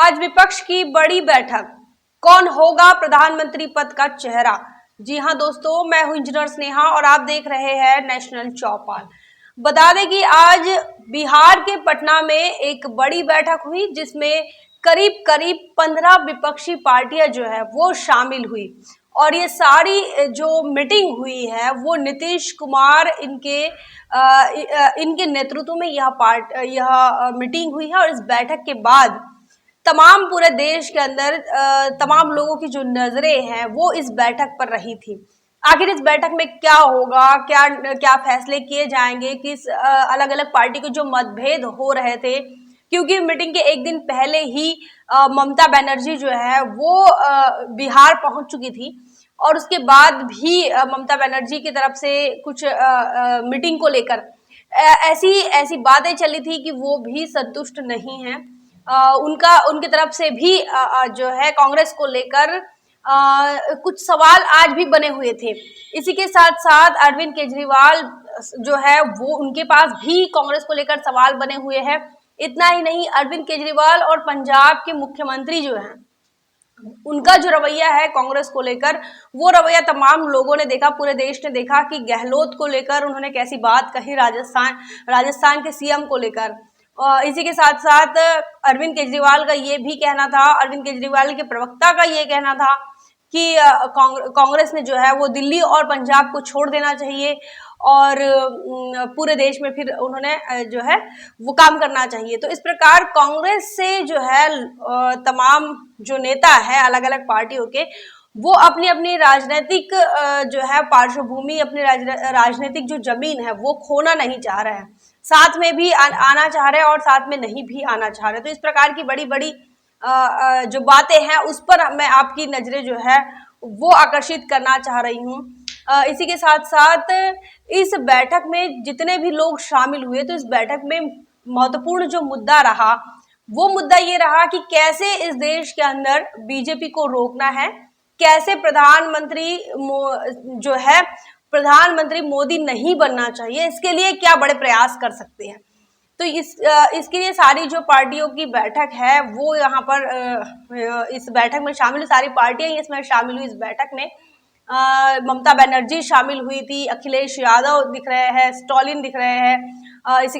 आज विपक्ष की बड़ी बैठक, कौन होगा प्रधानमंत्री पद का चेहरा। जी हां दोस्तों, मैं हूं इंजीनियर स्नेहा और आप देख रहे हैं नेशनल चौपाल। बता दें कि आज बिहार के पटना में एक बड़ी बैठक हुई जिसमें करीब करीब 15 विपक्षी पार्टियां जो है वो शामिल हुई और ये सारी जो मीटिंग हुई है वो नीतीश कुमार इनके नेतृत्व में यह मीटिंग हुई है। और इस बैठक के बाद तमाम पूरे देश के अंदर तमाम लोगों की जो नजरें हैं वो इस बैठक पर रही थी। आखिर इस बैठक में क्या होगा, क्या क्या फैसले किए जाएंगे, किस अलग अलग पार्टी के जो मतभेद हो रहे थे, क्योंकि मीटिंग के एक दिन पहले ही ममता बनर्जी जो है वो बिहार पहुंच चुकी थी और उसके बाद भी ममता बनर्जी की तरफ से कुछ मीटिंग को लेकर ऐसी ऐसी बातें चली थी कि वो भी संतुष्ट नहीं है। उनकी तरफ से भी जो है कांग्रेस को लेकर कुछ सवाल आज भी बने हुए थे। इसी के साथ साथ अरविंद केजरीवाल जो है वो उनके पास भी कांग्रेस को लेकर सवाल बने हुए हैं। इतना ही नहीं, अरविंद केजरीवाल और पंजाब के मुख्यमंत्री जो हैं उनका जो रवैया है कांग्रेस को लेकर, वो रवैया तमाम लोगों ने देखा, पूरे देश ने देखा कि गहलोत को लेकर उन्होंने कैसी बात कही राजस्थान के सीएम को लेकर। इसी के साथ साथ अरविंद केजरीवाल का ये भी कहना था, अरविंद केजरीवाल के प्रवक्ता का ये कहना था कि कांग्रेस ने जो है वो दिल्ली और पंजाब को छोड़ देना चाहिए और पूरे देश में फिर उन्होंने जो है वो काम करना चाहिए। तो इस प्रकार कांग्रेस से जो है तमाम जो नेता है अलग अलग पार्टियों के, वो अपनी अपनी राजनीतिक जो है पार्श्वभूमि, अपनी राजनीतिक जो जमीन है वो खोना नहीं चाह रहे हैं, साथ में भी आना चाह रहे हैं और साथ में नहीं भी आना चाह रहे। तो इस प्रकार की बड़ी बड़ी जो बातें हैं उस पर मैं आपकी नजरें जो है वो आकर्षित करना चाह रही हूँ। इसी के साथ साथ इस बैठक में जितने भी लोग शामिल हुए, तो इस बैठक में महत्वपूर्ण जो मुद्दा रहा वो मुद्दा ये रहा कि कैसे इस देश के अंदर बीजेपी को रोकना है, कैसे प्रधानमंत्री मोदी नहीं बनना चाहिए, इसके लिए क्या बड़े प्रयास कर सकते हैं। तो इसके लिए सारी जो पार्टियों की बैठक है वो यहाँ पर इस बैठक में शामिल, सारी पार्टियां इसमें शामिल हुई। इस बैठक में ममता बनर्जी शामिल हुई थी, अखिलेश यादव दिख रहे हैं, स्टॉलिन दिख रहे हैं,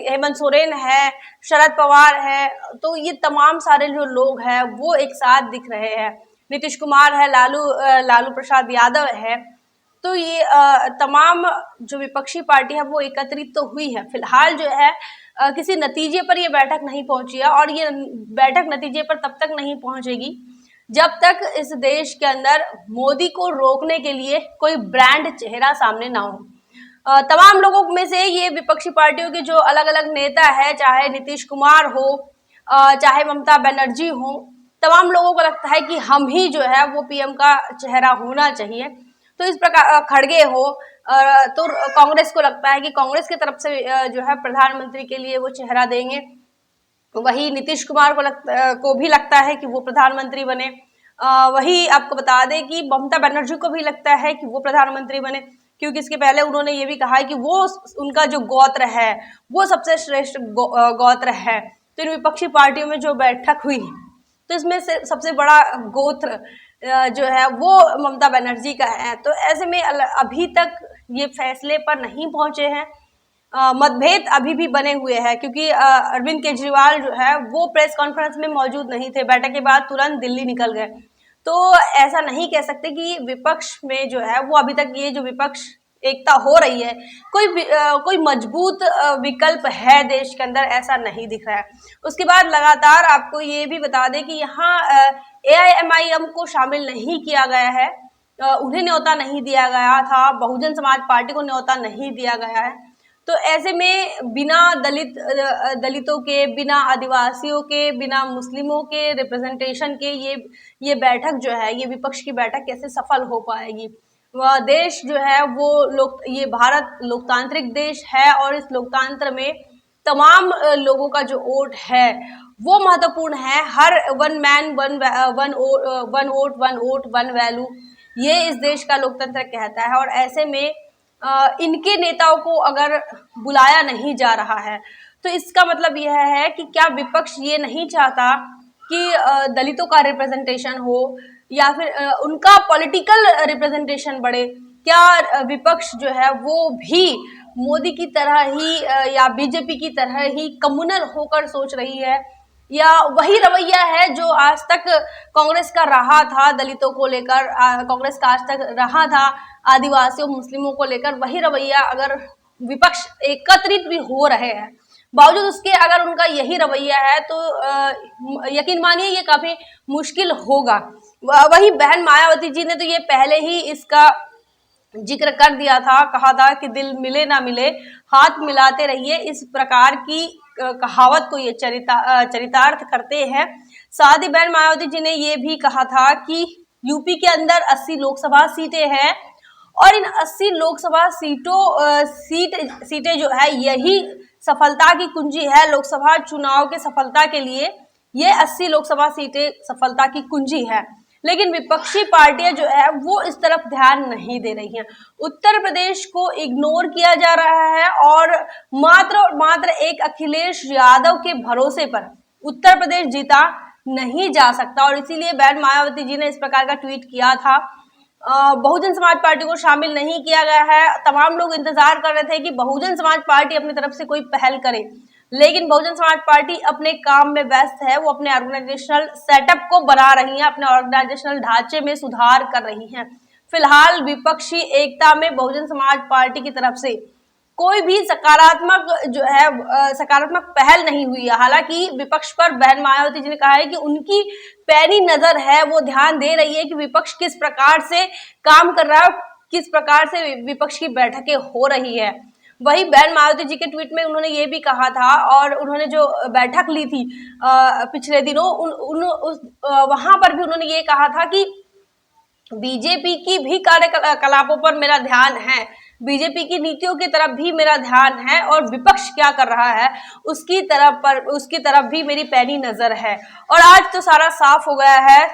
हेमंत सोरेन है, शरद पवार है। तो ये तमाम सारे जो लोग हैं वो एक साथ दिख रहे हैं, नीतीश कुमार है, लालू प्रसाद यादव है। तो ये तमाम जो विपक्षी पार्टी है वो एकत्रित तो हुई है। फिलहाल जो है किसी नतीजे पर ये बैठक नहीं पहुंची है और ये बैठक नतीजे पर तब तक नहीं पहुंचेगी जब तक इस देश के अंदर मोदी को रोकने के लिए कोई ब्रांड चेहरा सामने ना हो। तमाम लोगों में से ये विपक्षी पार्टियों के जो अलग अलग नेता है, चाहे नीतीश कुमार हो, चाहे ममता बनर्जी हो, तमाम लोगों को लगता है कि हम ही जो है वो पीएम का चेहरा होना चाहिए। तो इस प्रकार खड़गे हो तो कांग्रेस को लगता है कि कांग्रेस की तरफ से जो है प्रधानमंत्री के लिए वो चेहरा देंगे। वही नीतीश कुमार को भी लगता है कि वो प्रधानमंत्री बने। वही आपको बता दें कि ममता बनर्जी को भी लगता है कि वो प्रधानमंत्री बने, क्योंकि इसके पहले उन्होंने ये भी कहा है कि वो उनका जो गोत्र है वो सबसे श्रेष्ठ गोत्र है। तो इन विपक्षी पार्टियों में जो बैठक हुई तो इसमें से सबसे बड़ा गोत्र जो है वो ममता बनर्जी का है। तो ऐसे में अभी तक ये फैसले पर नहीं पहुंचे हैं, मतभेद अभी भी बने हुए हैं, क्योंकि अरविंद केजरीवाल जो है वो प्रेस कॉन्फ्रेंस में मौजूद नहीं थे, बैठक के बाद तुरंत दिल्ली निकल गए। तो ऐसा नहीं कह सकते कि विपक्ष में जो है वो अभी तक ये जो विपक्ष एकता हो रही है, कोई मजबूत विकल्प है देश के अंदर, ऐसा नहीं दिख रहा है। उसके बाद लगातार आपको ये भी बता दें कि यहाँ AIMIM को शामिल नहीं किया गया है, उन्हें न्योता नहीं दिया गया था, बहुजन समाज पार्टी को न्योता नहीं दिया गया है। तो ऐसे में बिना दलितों के, बिना आदिवासियों के, बिना मुस्लिमों के रिप्रेजेंटेशन के ये बैठक जो है, ये विपक्ष की बैठक कैसे सफल हो पाएगी। वह देश जो है वो ये भारत लोकतांत्रिक देश है और इस लोकतंत्र में तमाम लोगों का जो वोट है वो महत्वपूर्ण है। हर one man one vote one value, ये इस देश का लोकतंत्र कहता है। और ऐसे में इनके नेताओं को अगर बुलाया नहीं जा रहा है तो इसका मतलब यह है कि क्या विपक्ष ये नहीं चाहता कि दलितों का रिप्रेजेंटेशन हो या फिर उनका पॉलिटिकल रिप्रेजेंटेशन बढ़े। क्या विपक्ष जो है वो भी मोदी की तरह ही या बीजेपी की तरह ही कम्युनल होकर सोच रही है, या वही रवैया है जो आज तक कांग्रेस का रहा था दलितों को लेकर, कांग्रेस का आज तक रहा था आदिवासियों मुस्लिमों को लेकर, वही रवैया अगर विपक्ष एकत्रित भी हो रहे हैं बावजूद उसके अगर उनका यही रवैया है तो यकीन मानिए ये काफी मुश्किल होगा। वही बहन मायावती जी ने तो ये पहले ही इसका जिक्र कर दिया था, कहा था कि दिल मिले ना मिले हाथ मिलाते रहिए, इस प्रकार की कहावत को ये चरितार्थ करते हैं। साथ ही बहन मायावती जी ने ये भी कहा था कि यूपी के अंदर 80 लोकसभा सीटें हैं और इन 80 लोकसभा सीटें जो है यही सफलता की कुंजी है। लोकसभा चुनाव के सफलता के लिए ये 80 लोकसभा सीटें सफलता की कुंजी है, लेकिन विपक्षी पार्टियां जो है वो इस तरफ ध्यान नहीं दे रही हैं। उत्तर प्रदेश को इग्नोर किया जा रहा है और मात्र एक अखिलेश यादव के भरोसे पर उत्तर प्रदेश जीता नहीं जा सकता और इसीलिए बहन मायावती जी ने इस प्रकार का ट्वीट किया था। बहुजन समाज पार्टी को शामिल नहीं किया गया है। तमाम लोग इंतजार कर रहे थे कि बहुजन समाज पार्टी अपनी तरफ से कोई पहल करे, लेकिन बहुजन समाज पार्टी अपने काम में व्यस्त है। वो अपने ऑर्गेनाइजेशनल सेटअप को बना रही है, अपने ऑर्गेनाइजेशनल ढांचे में सुधार कर रही हैं। फिलहाल विपक्षी एकता में बहुजन समाज पार्टी की तरफ से कोई भी सकारात्मक जो है सकारात्मक पहल नहीं हुई है। हालांकि विपक्ष पर बहन मायावती जी ने कहा है कि उनकी पैनी नजर है, वो ध्यान दे रही है कि विपक्ष किस प्रकार से काम कर रहा है, किस प्रकार से विपक्ष की बैठकें हो रही है। वही बहन मायावती जी के ट्वीट में उन्होंने ये भी कहा था और उन्होंने जो बैठक ली थी पिछले दिनों वहां पर भी उन्होंने ये कहा था कि बीजेपी की भी कार्यकलापों पर मेरा ध्यान है, बीजेपी की नीतियों की तरफ भी मेरा ध्यान है और विपक्ष क्या कर रहा है उसकी तरफ भी मेरी पैनी नजर है। और आज तो सारा साफ हो गया है।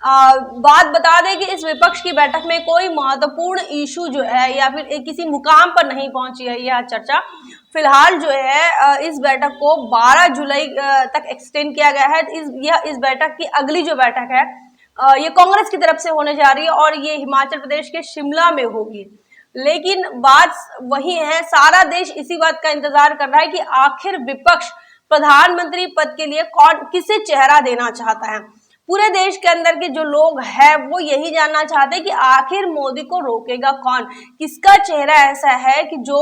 बात बता दें कि इस विपक्ष की बैठक में कोई महत्वपूर्ण इशू जो है या फिर किसी मुकाम पर नहीं पहुंची है यह चर्चा। फिलहाल जो है इस बैठक को 12 जुलाई तक एक्सटेंड किया गया है। इस बैठक की अगली जो बैठक है ये कांग्रेस की तरफ से होने जा रही है और ये हिमाचल प्रदेश के शिमला में होगी। लेकिन बात वही है, सारा देश इसी बात का इंतजार कर रहा है कि आखिर विपक्ष प्रधानमंत्री पद के लिए किसे चेहरा देना चाहता है। पूरे देश के अंदर के जो लोग हैं वो यही जानना चाहते हैं कि आखिर मोदी को रोकेगा कौन, किसका चेहरा ऐसा है कि जो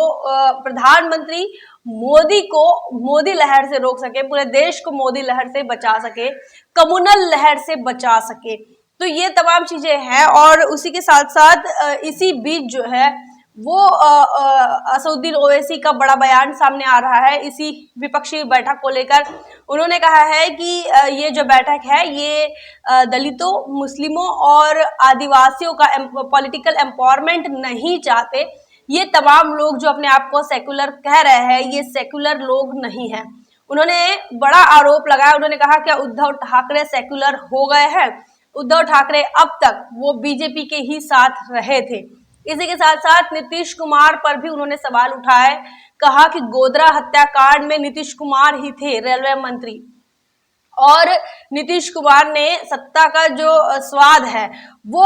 प्रधानमंत्री मोदी को मोदी लहर से रोक सके, पूरे देश को मोदी लहर से बचा सके, कम्युनल लहर से बचा सके। तो ये तमाम चीजें हैं और उसी के साथ साथ इसी बीच जो है वो असदुद्दीन ओवैसी का बड़ा बयान सामने आ रहा है इसी विपक्षी बैठक को लेकर। उन्होंने कहा है कि ये जो बैठक है ये दलितों, मुस्लिमों और आदिवासियों का पॉलिटिकल एम्पावरमेंट नहीं चाहते। ये तमाम लोग जो अपने आप को सेक्युलर कह रहे हैं ये सेक्युलर लोग नहीं हैं। उन्होंने बड़ा आरोप लगाया, उन्होंने कहा कि उद्धव ठाकरे सेक्युलर हो गए हैं। उद्धव ठाकरे अब तक वो बीजेपी के ही साथ रहे थे। इसी के साथ साथ नीतीश कुमार पर भी उन्होंने सवाल उठाए, कहा कि गोधरा हत्याकांड में नीतीश कुमार ही थे रेलवे मंत्री और नीतीश कुमार ने सत्ता का जो स्वाद है वो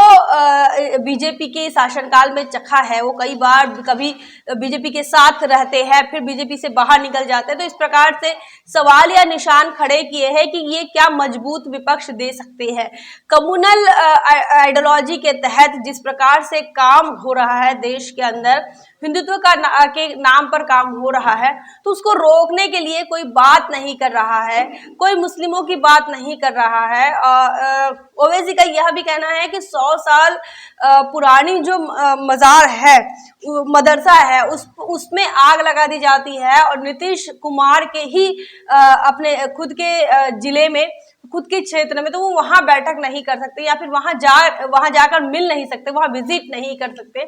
बीजेपी के शासनकाल में चखा है। वो कई बार कभी बीजेपी के साथ रहते हैं फिर बीजेपी से बाहर निकल जाते हैं। तो इस प्रकार से सवाल या निशान खड़े किए हैं कि ये क्या मजबूत विपक्ष दे सकते हैं। कम्युनल आइडियोलॉजी के तहत जिस प्रकार से काम हो रहा है देश के अंदर, हिंदुत्व के नाम पर काम हो रहा है, तो उसको रोकने के लिए कोई बात नहीं कर रहा है, कोई मुस्लिमों की बात नहीं कर रहा है। ओवैसी का यह भी कहना है कि 100 साल पुरानी जो मजार है, मदरसा है, उसमें आग लगा दी जाती है और नीतीश कुमार के ही अपने खुद के जिले में, खुद के क्षेत्र में, तो वो वहां बैठक नहीं कर सकते या फिर वहां जाकर मिल नहीं सकते, वहां विजिट नहीं कर सकते।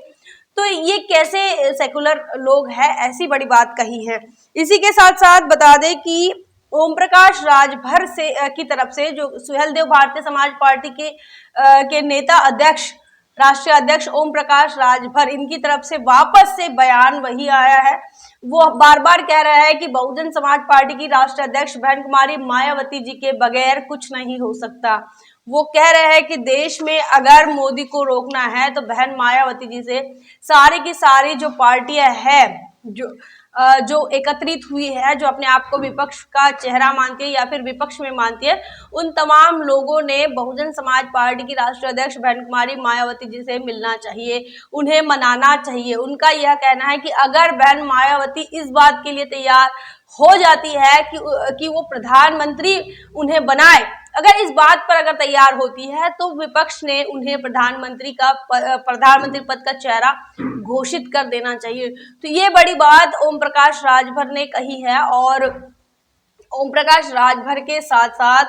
तो ये कैसे सेकुलर लोग हैं, ऐसी बड़ी बात कही है। इसी के साथ साथ बता दें कि ओम प्रकाश राजभर से की तरफ से जो सुहेलदेव भारतीय समाज पार्टी के नेता अध्यक्ष राष्ट्रीय अध्यक्ष ओम प्रकाश राजभर, इनकी तरफ से वापस से बयान वही आया है। वो बार बार कह रहा है कि बहुजन समाज पार्टी की राष्ट्रीय अध्यक्ष बहन कुमारी मायावती जी के बगैर कुछ नहीं हो सकता। वो कह रहे हैं कि देश में अगर मोदी को रोकना है तो बहन मायावती जी से सारी की सारी जो पार्टियां हैं जो एकत्रित हुई है, जो अपने आप को विपक्ष का चेहरा मानती है या फिर विपक्ष में मानती है, उन तमाम लोगों ने बहुजन समाज पार्टी की राष्ट्रीय अध्यक्ष बहन कुमारी मायावती जी से मिलना चाहिए, उन्हें मनाना चाहिए। उनका यह कहना है कि अगर बहन मायावती इस बात के लिए तैयार हो जाती है कि वो प्रधानमंत्री उन्हें बनाए, अगर इस बात पर अगर तैयार होती है तो विपक्ष ने उन्हें प्रधानमंत्री पद का चेहरा घोषित कर देना चाहिए। तो ये बड़ी बात ओम प्रकाश राजभर ने कही है, और ओम प्रकाश राजभर के साथ साथ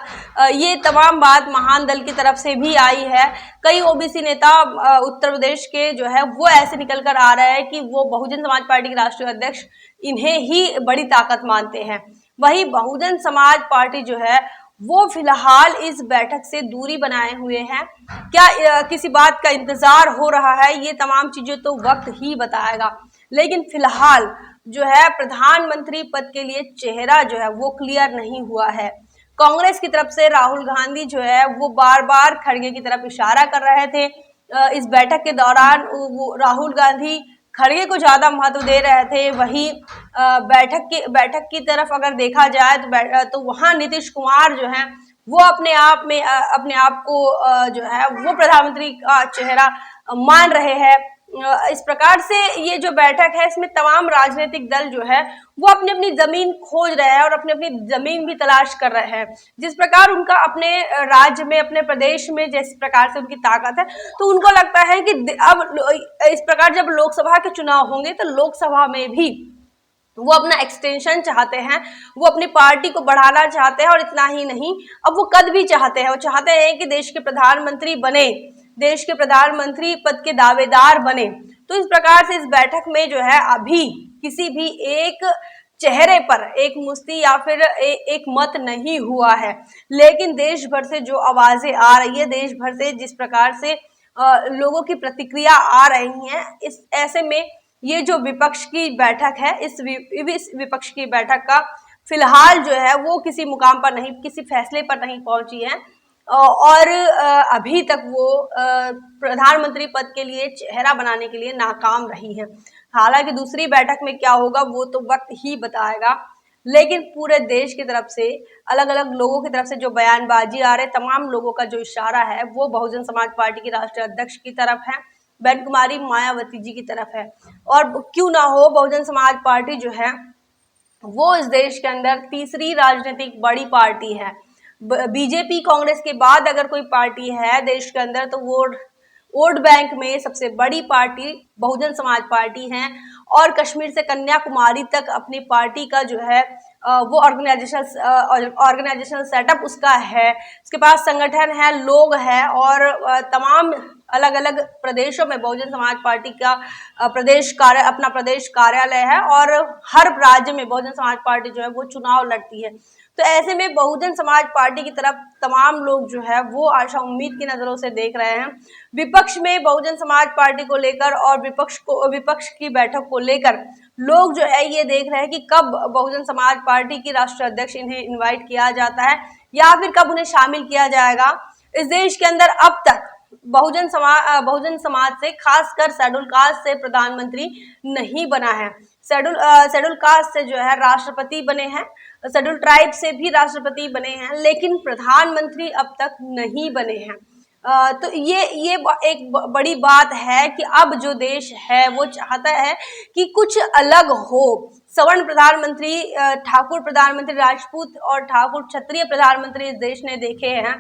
ये तमाम बात महान दल की तरफ से भी आई है। कई ओबीसी नेता उत्तर प्रदेश के जो है वो ऐसे निकल कर आ रहे हैं कि वो बहुजन समाज पार्टी के राष्ट्रीय अध्यक्ष इन्हें ही बड़ी ताकत मानते हैं। वही बहुजन समाज पार्टी जो है वो फिलहाल इस बैठक से दूरी बनाए हुए हैं। क्या किसी बात का इंतजार हो रहा है, ये तमाम चीजें तो वक्त ही बताएगा। लेकिन फिलहाल जो है प्रधानमंत्री पद के लिए चेहरा जो है वो क्लियर नहीं हुआ है। कांग्रेस की तरफ से राहुल गांधी जो है वो बार बार खड़गे की तरफ इशारा कर रहे थे। इस बैठक के दौरान वो राहुल गांधी खड़गे को ज्यादा महत्व दे रहे थे। वही बैठक की तरफ अगर देखा जाए तो वहां नीतीश कुमार जो है वो अपने आप को जो है वो प्रधानमंत्री का चेहरा मान रहे हैं। इस प्रकार से ये जो बैठक है इसमें तमाम राजनीतिक दल जो है वो अपनी अपनी जमीन खोज रहे हैं और अपनी अपनी जमीन भी तलाश कर रहे हैं। जिस प्रकार उनका अपने राज्य में, अपने प्रदेश में जिस प्रकार से उनकी ताकत है, तो उनको लगता है कि अब इस प्रकार जब लोकसभा के चुनाव होंगे तो लोकसभा में भी वो अपना एक्सटेंशन चाहते हैं, वो अपनी पार्टी को बढ़ाना चाहते हैं। और इतना ही नहीं, अब वो कद भी चाहते हैं, वो चाहते हैं कि देश के प्रधानमंत्री बने, देश के प्रधानमंत्री पद के दावेदार बने। तो इस प्रकार से इस बैठक में जो है अभी किसी भी एक चेहरे पर एक मुश्ती या फिर एक मत नहीं हुआ है। लेकिन देश भर से जो आवाजें आ रही है, देश भर से जिस प्रकार से लोगों की प्रतिक्रिया आ रही हैं, इस ऐसे में ये जो विपक्ष की बैठक है, इस विपक्ष की बैठक का फिलहाल जो है वो किसी मुकाम पर नहीं, किसी फैसले पर नहीं पहुंची है। और अभी तक वो प्रधानमंत्री पद के लिए चेहरा बनाने के लिए नाकाम रही है। हालांकि दूसरी बैठक में क्या होगा वो तो वक्त ही बताएगा। लेकिन पूरे देश की तरफ से, अलग अलग लोगों की तरफ से जो बयानबाजी आ रहे, तमाम लोगों का जो इशारा है वो बहुजन समाज पार्टी की राष्ट्रीय अध्यक्ष की तरफ है, बहन कुमारी मायावती जी की तरफ है। और क्यों ना हो, बहुजन समाज पार्टी जो है वो इस देश के अंदर तीसरी राजनीतिक बड़ी पार्टी है। बीजेपी कांग्रेस के बाद अगर कोई पार्टी है देश के अंदर तो वो वोट बैंक में सबसे बड़ी पार्टी बहुजन समाज पार्टी है। और कश्मीर से कन्याकुमारी तक अपनी पार्टी का जो है वो ऑर्गेनाइजेशनल सेटअप उसका है, उसके पास संगठन है, लोग हैं, और तमाम अलग अलग प्रदेशों में बहुजन समाज पार्टी का अपना प्रदेश कार्यालय है। और हर राज्य में बहुजन समाज पार्टी जो है वो चुनाव लड़ती है। तो ऐसे में बहुजन समाज पार्टी की तरफ तमाम लोग जो है वो आशा उम्मीद की नजरों से देख रहे हैं। विपक्ष में बहुजन समाज पार्टी को लेकर और विपक्ष की बैठक को लेकर लोग जो है ये देख रहे हैं कि कब बहुजन समाज पार्टी की राष्ट्रीय अध्यक्ष इन्हें इनवाइट किया जाता है या फिर कब उन्हें शामिल किया जाएगा। इस देश के अंदर अब तक बहुजन समाज से, खासकर शेड्यूल कास्ट से प्रधानमंत्री नहीं बना है। शेड्यूल कास्ट से जो है राष्ट्रपति बने हैं, शेड्यूल ट्राइब से भी राष्ट्रपति बने हैं, लेकिन प्रधानमंत्री अब तक नहीं बने हैं। तो ये एक बड़ी बात है कि अब जो देश है वो चाहता है कि कुछ अलग हो। सवर्ण प्रधानमंत्री, ठाकुर प्रधानमंत्री, राजपूत और ठाकुर क्षत्रिय प्रधानमंत्री इस देश ने देखे हैं,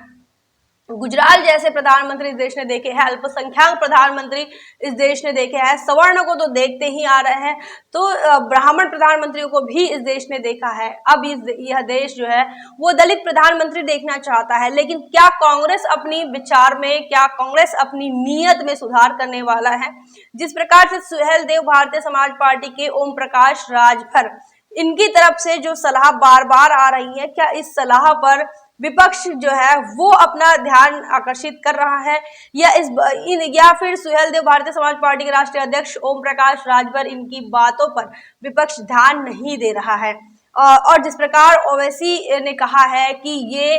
गुजराल जैसे प्रधानमंत्री इस देश ने देखे हैं, अल्पसंख्यक प्रधानमंत्री इस देश ने देखे हैं, सवर्ण को तो देखते ही आ रहे हैं, तो ब्राह्मण प्रधानमंत्रियों को भी इस देश ने देखा है। अब यह देश जो है वो दलित प्रधानमंत्री देखना चाहता है। लेकिन क्या कांग्रेस अपनी विचार में, क्या कांग्रेस अपनी नीयत में सुधार करने वाला है? जिस प्रकार से सुहेल देव भारतीय समाज पार्टी के ओम प्रकाश राजभर, इनकी तरफ से जो सलाह बार बार आ रही है, क्या इस सलाह पर विपक्ष जो है वो अपना ध्यान आकर्षित कर रहा है, या फिर सुहेलदेव भारतीय समाज पार्टी के राष्ट्रीय अध्यक्ष ओम प्रकाश राजभर इनकी बातों पर विपक्ष ध्यान नहीं दे रहा है। और जिस प्रकार ओवैसी ने कहा है कि ये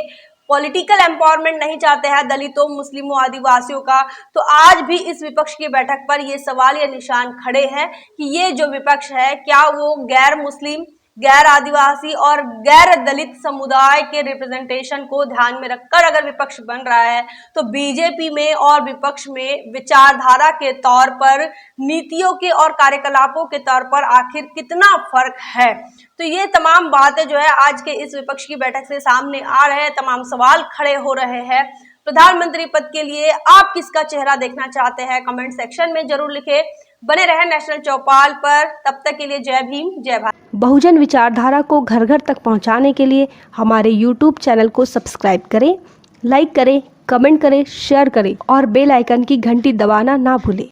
पॉलिटिकल एम्पावरमेंट नहीं चाहते हैं दलितों, मुस्लिमों, आदिवासियों का, तो आज भी इस विपक्ष की बैठक पर ये सवाल या निशान खड़े हैं कि ये जो विपक्ष है क्या वो गैर मुस्लिम, गैर आदिवासी और गैर दलित समुदाय के रिप्रेजेंटेशन को ध्यान में रखकर अगर विपक्ष बन रहा है तो बीजेपी में और विपक्ष में विचारधारा के तौर पर, नीतियों के और कार्यकलापों के तौर पर आखिर कितना फर्क है। तो ये तमाम बातें जो है आज के इस विपक्ष की बैठक से सामने आ रहे हैं, तमाम सवाल खड़े हो रहे हैं। प्रधानमंत्री पद के लिए आप किसका चेहरा देखना चाहते हैं, कमेंट सेक्शन में जरूर लिखें। बने रहे नेशनल चौपाल पर, तब तक के लिए जय भीम, जय भारत। बहुजन विचारधारा को घर घर तक पहुंचाने के लिए हमारे YouTube चैनल को सब्सक्राइब करें, लाइक करें, कमेंट करें, शेयर करें और बेल आइकन की घंटी दबाना ना भूलें।